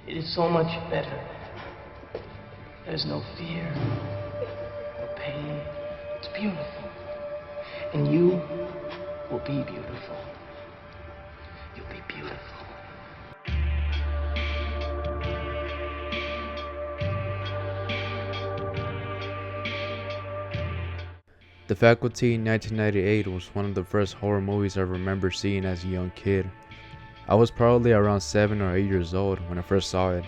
It is so much better. There's no fear, no pain. It's beautiful. And you will be beautiful. You'll be beautiful. The Faculty in 1998 was one of the first horror movies I remember seeing as a young kid. I was probably around 7 or 8 years old when I first saw it.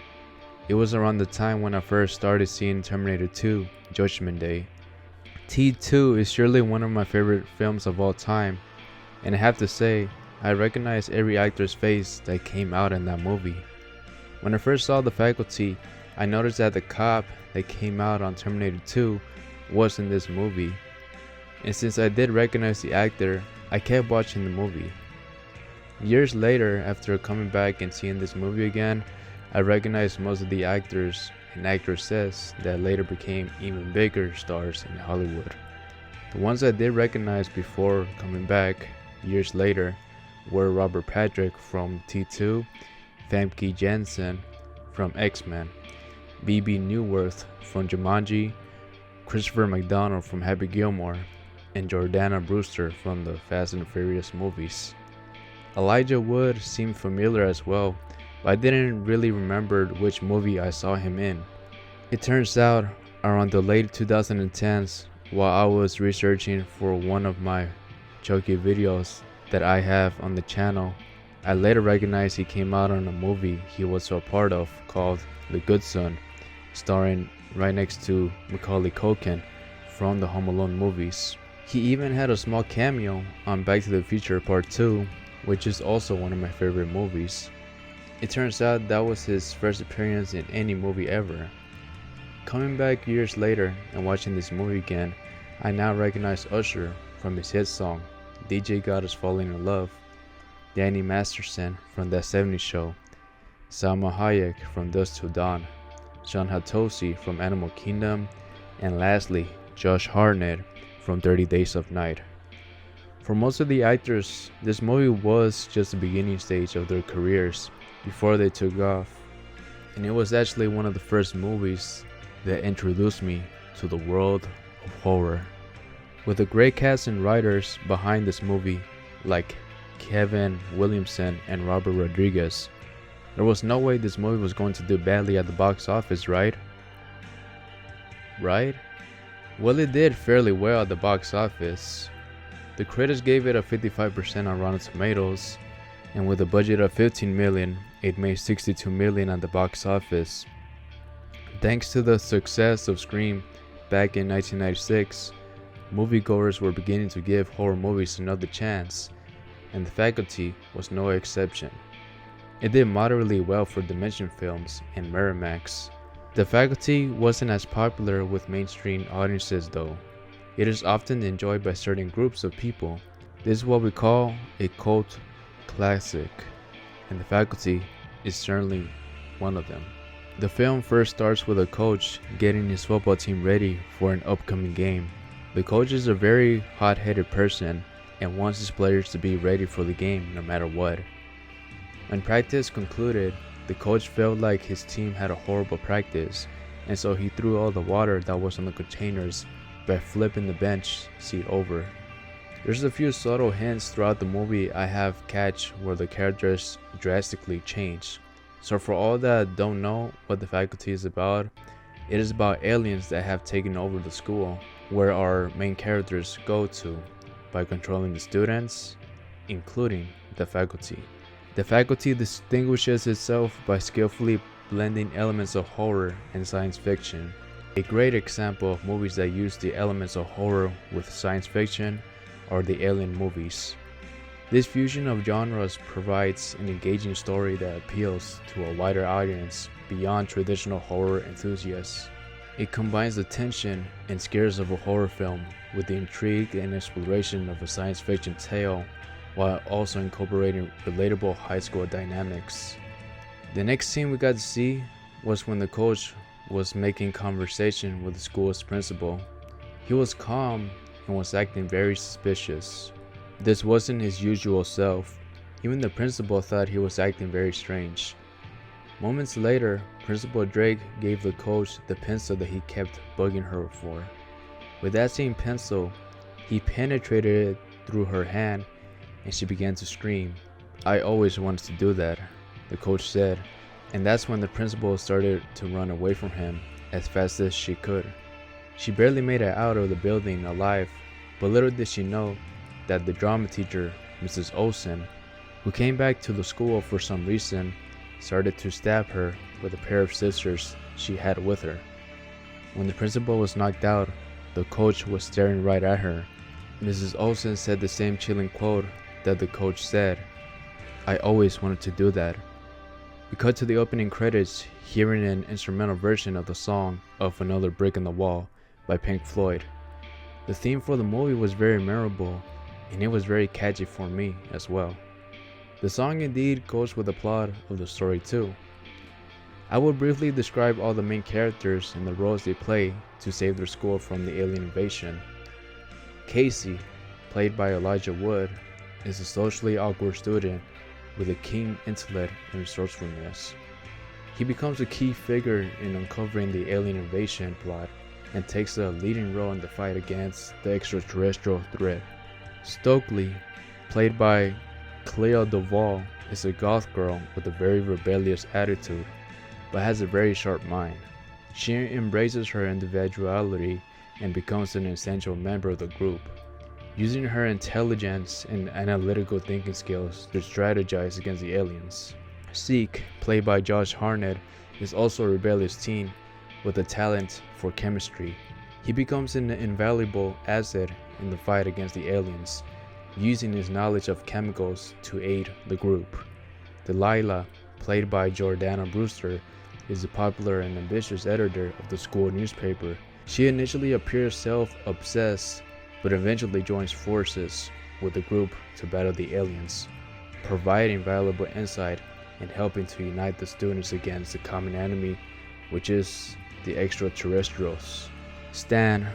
It was around the time when I first started seeing Terminator 2, Judgment Day. T2 is surely one of my favorite films of all time, and I have to say, I recognize every actor's face that came out in that movie. When I first saw The Faculty, I noticed that the cop that came out on Terminator 2 was in this movie. And since I did recognize the actor, I kept watching the movie. Years later, after coming back and seeing this movie again, I recognized most of the actors and actresses that later became even bigger stars in Hollywood. The ones I did recognize before coming back years later were Robert Patrick from T2, Famke Janssen from X-Men, Bebe Neuwirth from Jumanji, Christopher McDonald from Happy Gilmore, and Jordana Brewster from the Fast and Furious movies. Elijah Wood seemed familiar as well, but I didn't really remember which movie I saw him in. It turns out, around the late 2010s, while I was researching for one of my Chucky videos that I have on the channel, I later recognized he came out on a movie he was a part of called The Good Son, starring right next to Macaulay Culkin from the Home Alone movies. He even had a small cameo on Back to the Future Part 2, which is also one of my favorite movies. It turns out that was his first appearance in any movie ever. Coming back years later and watching this movie again, I now recognize Usher from his hit song, DJ Got Us Falling in Love, Danny Masterson from That 70s Show, Salma Hayek from Dusk Till Dawn, Sean Hatosy from Animal Kingdom, and lastly, Josh Hartnett from 30 Days of Night. For most of the actors, this movie was just the beginning stage of their careers before they took off, and it was actually one of the first movies that introduced me to the world of horror. With a great cast and writers behind this movie like Kevin Williamson and Robert Rodriguez, there was no way this movie was going to do badly at the box office, right? Right? Well, it did fairly well at the box office. The critics gave it a 55% on Rotten Tomatoes, and with a budget of $15 million, it made $62 million at the box office. Thanks to the success of Scream back in 1996, moviegoers were beginning to give horror movies another chance, and The Faculty was no exception. It did moderately well for Dimension Films and Miramax. The Faculty wasn't as popular with mainstream audiences though. It is often enjoyed by certain groups of people. This is what we call a cult classic, and The Faculty is certainly one of them. The film first starts with a coach getting his football team ready for an upcoming game. The coach is a very hot-headed person and wants his players to be ready for the game no matter what. When practice concluded, the coach felt like his team had a horrible practice, and so he threw all the water that was on the containers by flipping the bench seat over. There's a few subtle hints throughout the movie I have catch where the characters drastically change. So for all that don't know what The Faculty is about, it is about aliens that have taken over the school where our main characters go to by controlling the students, including the faculty. The Faculty distinguishes itself by skillfully blending elements of horror and science fiction. A great example of movies that use the elements of horror with science fiction are the Alien movies. This fusion of genres provides an engaging story that appeals to a wider audience beyond traditional horror enthusiasts. It combines the tension and scares of a horror film with the intrigue and exploration of a science fiction tale, while also incorporating relatable high school dynamics. The next scene we got to see was when the coach was making conversation with the school's principal. He was calm and was acting very suspicious. This wasn't his usual self. Even the principal thought he was acting very strange. Moments later, Principal Drake gave the coach the pencil that he kept bugging her for. With that same pencil, he penetrated it through her hand and she began to scream. "I always wanted to do that," the coach said, and that's when the principal started to run away from him as fast as she could. She barely made it out of the building alive, but little did she know that the drama teacher, Mrs. Olsen, who came back to the school for some reason, started to stab her with a pair of scissors she had with her. When the principal was knocked out, the coach was staring right at her. Mrs. Olsen said the same chilling quote that the coach said, "I always wanted to do that." We cut to the opening credits, hearing an instrumental version of the song of "Another Brick in the Wall" by Pink Floyd. The theme for the movie was very memorable, and it was very catchy for me as well. The song indeed goes with the plot of the story too. I will briefly describe all the main characters and the roles they play to save their school from the alien invasion. Casey, played by Elijah Wood, is a socially awkward student with a keen intellect and resourcefulness. He becomes a key figure in uncovering the alien invasion plot and takes a leading role in the fight against the extraterrestrial threat. Stokely, played by Clea Duvall, is a goth girl with a very rebellious attitude, but has a very sharp mind. She embraces her individuality and becomes an essential member of the group, using her intelligence and analytical thinking skills to strategize against the aliens. Zeke, played by Josh Hartnett, is also a rebellious teen with a talent for chemistry. He becomes an invaluable asset in the fight against the aliens, using his knowledge of chemicals to aid the group. Delilah, played by Jordana Brewster, is a popular and ambitious editor of the school newspaper. She initially appears self-obsessed, but eventually joins forces with the group to battle the aliens, providing valuable insight and helping to unite the students against the common enemy, which is the extraterrestrials. Stan,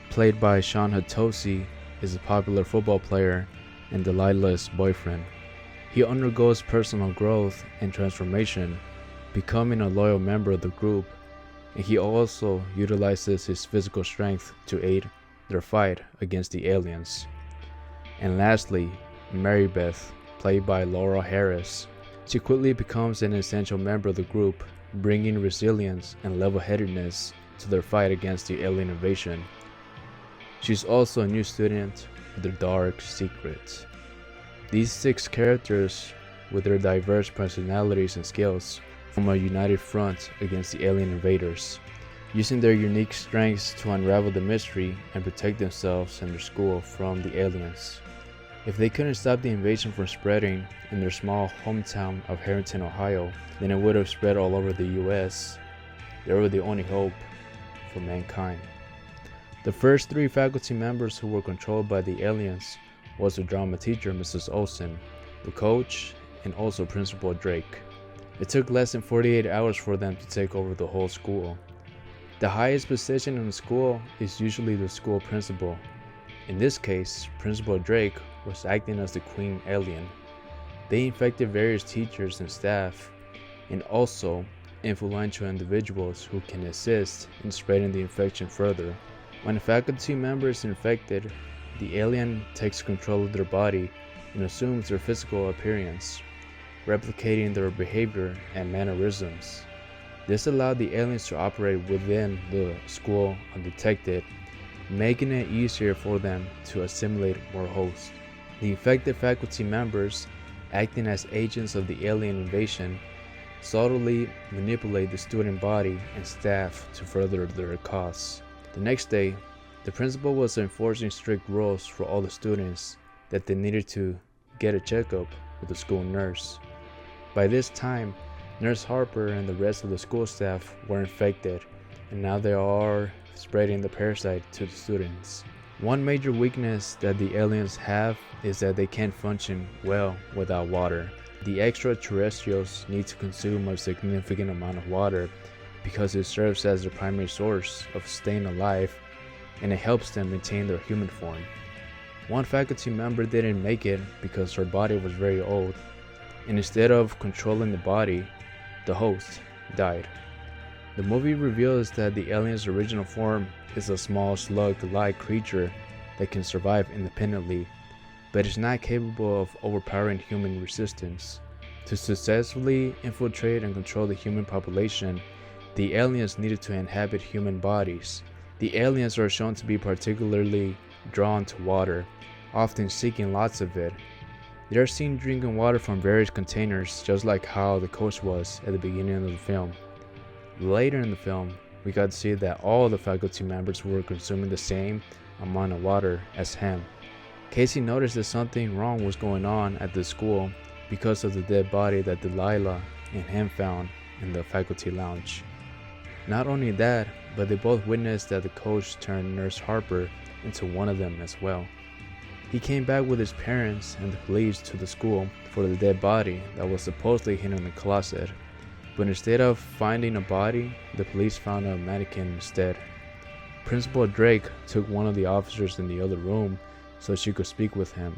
played by Sean Hatosi, is a popular football player and Delilah's boyfriend. He undergoes personal growth and transformation, becoming a loyal member of the group, and he also utilizes his physical strength to aid their fight against the aliens. And lastly, Mary Beth, played by Laura Harris. She quickly becomes an essential member of the group, bringing resilience and level-headedness to their fight against the alien invasion. She's also a new student with a dark secret. These 6 characters, with their diverse personalities and skills, form a united front against the alien invaders, using their unique strengths to unravel the mystery and protect themselves and their school from the aliens. If they couldn't stop the invasion from spreading in their small hometown of Harrington, Ohio, then it would have spread all over the US. They were the only hope for mankind. The first 3 faculty members who were controlled by the aliens was the drama teacher, Mrs. Olsen, the coach, and also Principal Drake. It took less than 48 hours for them to take over the whole school. The highest position in the school is usually the school principal. In this case, Principal Drake was acting as the queen alien. They infected various teachers and staff, and also influential individuals who can assist in spreading the infection further. When a faculty member is infected, the alien takes control of their body and assumes their physical appearance, replicating their behavior and mannerisms. This allowed the aliens to operate within the school undetected, making it easier for them to assimilate more hosts. The infected faculty members, acting as agents of the alien invasion, subtly manipulate the student body and staff to further their cause. The next day, the principal was enforcing strict rules for all the students that they needed to get a checkup with the school nurse. By this time, Nurse Harper and the rest of the school staff were infected, and now they are spreading the parasite to the students. One major weakness that the aliens have is that they can't function well without water. The extraterrestrials need to consume a significant amount of water because it serves as their primary source of staying alive, and it helps them maintain their human form. One faculty member didn't make it because her body was very old, and instead of controlling the body, the host, died. The movie reveals that the alien's original form is a small slug-like creature that can survive independently, but is not capable of overpowering human resistance. To successfully infiltrate and control the human population, the aliens needed to inhabit human bodies. The aliens are shown to be particularly drawn to water, often seeking lots of it. They are seen drinking water from various containers, just like how the coach was at the beginning of the film. Later in the film, we got to see that all the faculty members were consuming the same amount of water as him. Casey noticed that something wrong was going on at the school because of the dead body that Delilah and him found in the faculty lounge. Not only that, but they both witnessed that the coach turned Nurse Harper into one of them as well. He came back with his parents and the police to the school for the dead body that was supposedly hidden in the closet, but instead of finding a body, the police found a mannequin instead. Principal Drake took one of the officers in the other room so she could speak with him.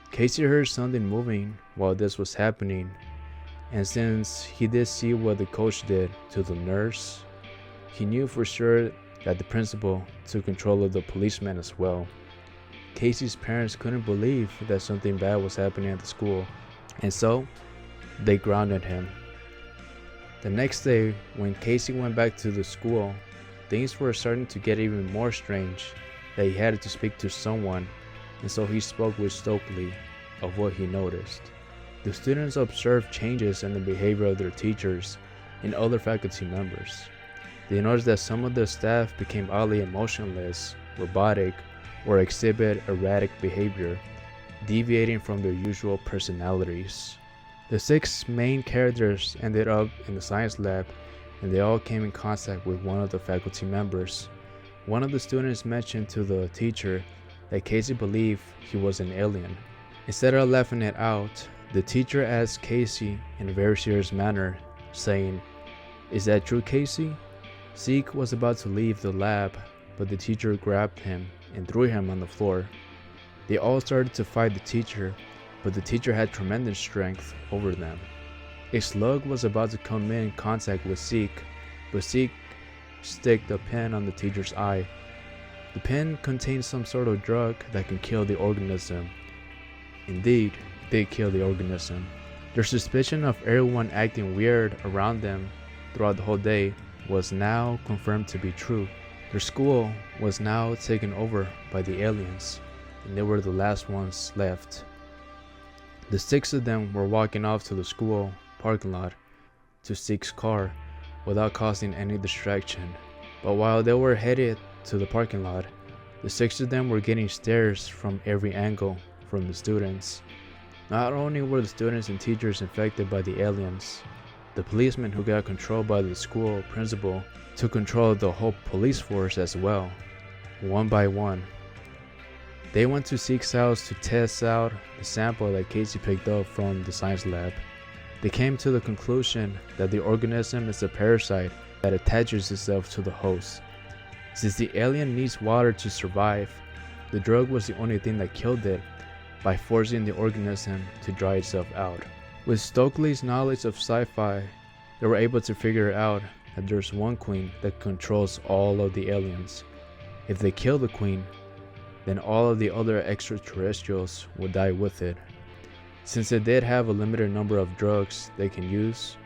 Casey heard something moving while this was happening, and since he did see what the coach did to the nurse, he knew for sure that the principal took control of the policeman as well. Casey's parents couldn't believe that something bad was happening at the school, and so they grounded him. The next day, when Casey went back to the school, things were starting to get even more strange that he had to speak to someone, and so he spoke with Stokely of what he noticed. The students observed changes in the behavior of their teachers and other faculty members. They noticed that some of the staff became oddly emotionless, robotic, or exhibit erratic behavior, deviating from their usual personalities. The 6 main characters ended up in the science lab, and they all came in contact with one of the faculty members. One of the students mentioned to the teacher that Casey believed he was an alien. Instead of laughing it out, the teacher asked Casey in a very serious manner, saying, "Is that true, Casey?" Zeke was about to leave the lab, but the teacher grabbed him and threw him on the floor. They all started to fight the teacher, but the teacher had tremendous strength over them. A slug was about to come in contact with Zeke, but Zeke stuck the pen on the teacher's eye. The pen contained some sort of drug that can kill the organism. Indeed, it did kill the organism. Their suspicion of everyone acting weird around them throughout the whole day was now confirmed to be true. Their school was now taken over by the aliens, and they were the last ones left. The 6 of them were walking off to the school parking lot to Zeke's car without causing any distraction. But while they were headed to the parking lot, the 6 of them were getting stares from every angle from the students. Not only were the students and teachers infected by the aliens, the policemen who got controlled by the school principal took control of the whole police force as well, one by one. They went to Zeke's house to test out the sample that Casey picked up from the science lab. They came to the conclusion that the organism is a parasite that attaches itself to the host. Since the alien needs water to survive, the drug was the only thing that killed it by forcing the organism to dry itself out. With Stokely's knowledge of sci-fi, they were able to figure out that there's one queen that controls all of the aliens. If they kill the queen, then all of the other extraterrestrials will die with it. Since they did have a limited number of drugs they can use,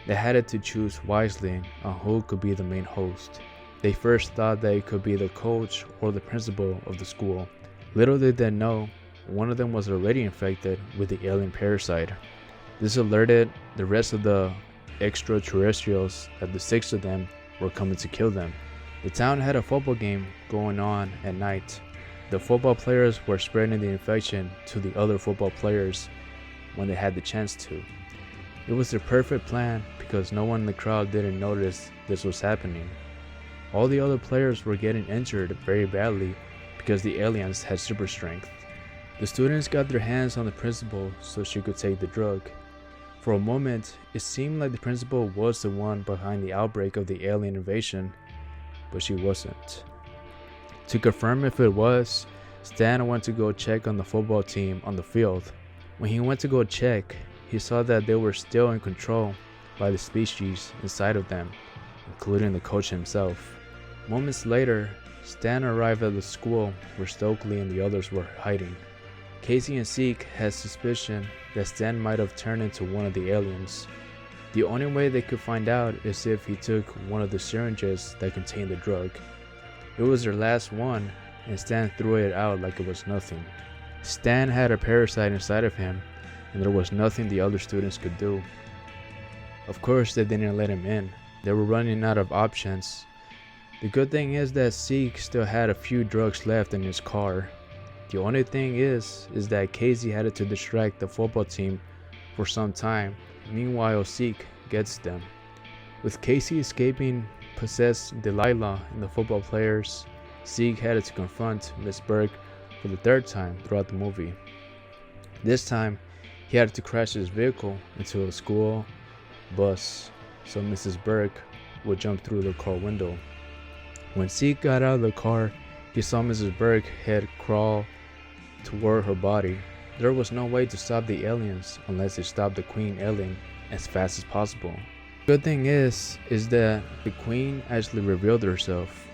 they had to choose wisely on who could be the main host. They first thought that it could be the coach or the principal of the school. Little did they know, one of them was already infected with the alien parasite. This alerted the rest of the extraterrestrials that the 6 of them were coming to kill them. The town had a football game going on at night. The football players were spreading the infection to the other football players when they had the chance to. It was the perfect plan because no one in the crowd didn't notice this was happening. All the other players were getting injured very badly because the aliens had super strength. The students got their hands on the principal so she could take the drug. For a moment, it seemed like the principal was the one behind the outbreak of the alien invasion, but she wasn't. To confirm if it was, Stan went to go check on the football team on the field. When he went to go check, he saw that they were still in control by the species inside of them, including the coach himself. Moments later, Stan arrived at the school where Stokely and the others were hiding. Casey and Zeke had suspicion that Stan might have turned into one of the aliens. The only way they could find out is if he took one of the syringes that contained the drug. It was their last one, and Stan threw it out like it was nothing. Stan had a parasite inside of him, and there was nothing the other students could do. Of course, they didn't let him in. They were running out of options. The good thing is that Zeke still had a few drugs left in his car. The only thing is that Casey had to distract the football team for some time. Meanwhile, Zeke gets them. With Casey escaping possessed Delilah and the football players, Zeke had to confront Miss Burke for the third time throughout the movie. This time, he had to crash his vehicle into a school bus so Mrs. Burke would jump through the car window. When Zeke got out of the car, he saw Mrs. Burke head crawl toward her body. There was no way to stop the aliens unless they stopped the Queen alien as fast as possible. Good thing is that the Queen actually revealed herself.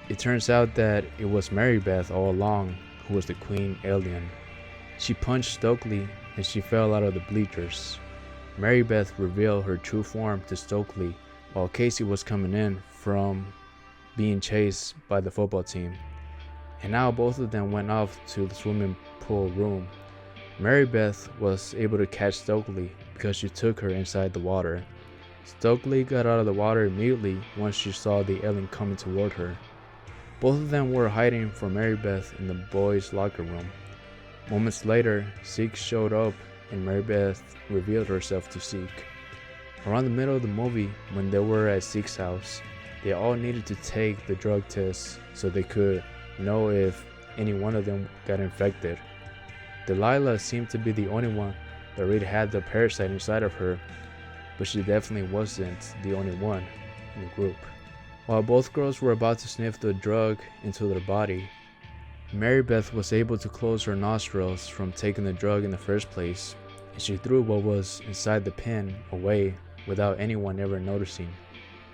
It turns out that it was Mary Beth all along who was the Queen alien. She punched Stokely and she fell out of the bleachers. Mary Beth revealed her true form to Stokely while Casey was coming in from being chased by the football team. And now both of them went off to the swimming pool room. Mary Beth was able to catch Stokely because she took her inside the water. Stokely got out of the water immediately once she saw the alien coming toward her. Both of them were hiding from Mary Beth in the boys' locker room. Moments later, Zeke showed up and Mary Beth revealed herself to Zeke. Around the middle of the movie, when they were at Zeke's house, they all needed to take the drug test so they could know if any one of them got infected. Delilah seemed to be the only one that really had the parasite inside of her, but she definitely wasn't the only one in the group. While both girls were about to sniff the drug into their body, Mary Beth was able to close her nostrils from taking the drug in the first place, and she threw what was inside the pen away without anyone ever noticing.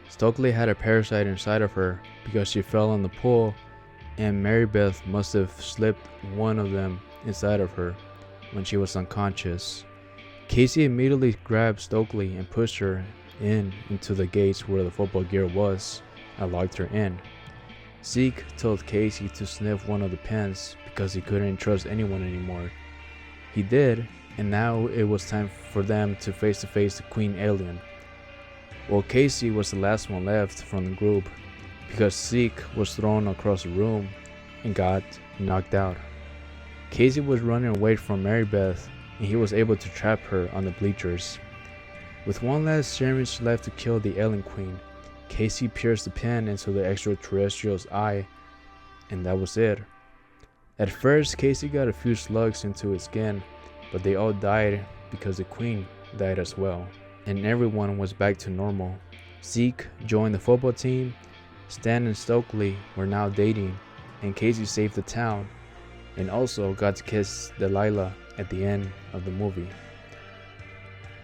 Stokely had a parasite inside of her because she fell in the pool, and Mary Beth must have slipped one of them inside of her when she was unconscious. Casey immediately grabbed Stokely and pushed her into the gates where the football gear was and locked her in. Zeke told Casey to sniff one of the pens because he couldn't trust anyone anymore. He did, and now it was time for them to face the Queen alien. Well, Casey was the last one left from the group because Zeke was thrown across the room and got knocked out. Casey was running away from Mary Beth and he was able to trap her on the bleachers. With one last syringe left to kill the alien queen, Casey pierced the pen into the extraterrestrial's eye, and that was it. At first, Casey got a few slugs into his skin, but they all died because the queen died as well, and everyone was back to normal. Zeke joined the football team, Stan and Stokely were now dating, and Casey saved the town, and also got to kiss Delilah at the end of the movie.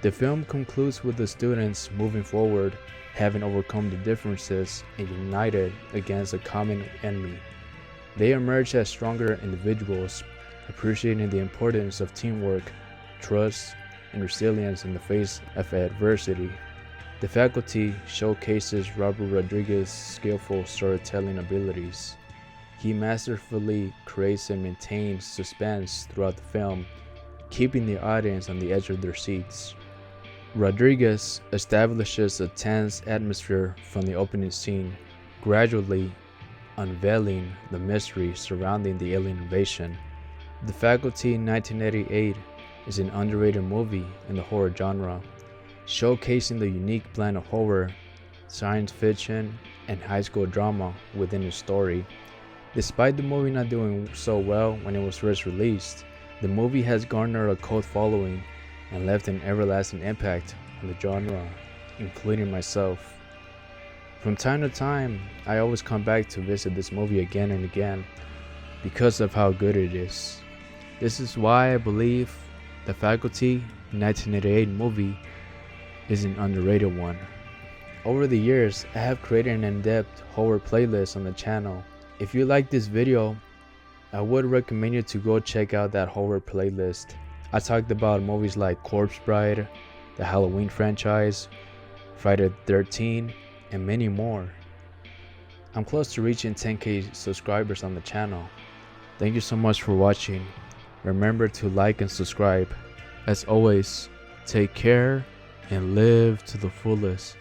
The film concludes with the students moving forward, having overcome the differences and united against a common enemy. They emerge as stronger individuals, appreciating the importance of teamwork, trust, and resilience in the face of adversity. The faculty showcases Robert Rodriguez's skillful storytelling abilities. He masterfully creates and maintains suspense throughout the film, keeping the audience on the edge of their seats. Rodriguez establishes a tense atmosphere from the opening scene, gradually unveiling the mystery surrounding the alien invasion. The Faculty 1988 is an underrated movie in the horror genre, showcasing the unique blend of horror, science fiction, and high school drama within the story. Despite the movie not doing so well when it was first released, the movie has garnered a cult following and left an everlasting impact on the genre, including myself. From time to time, I always come back to visit this movie again and again because of how good it is. This is why I believe the Faculty 1988 movie is an underrated one. Over the years, I have created an in-depth horror playlist on the channel. If you like this video, I would recommend you to go check out that horror playlist. I talked about movies like Corpse Bride, the Halloween franchise, Friday the 13th, and many more. I'm close to reaching 10k subscribers on the channel. Thank you so much for watching. Remember to like and subscribe. As always, take care and live to the fullest.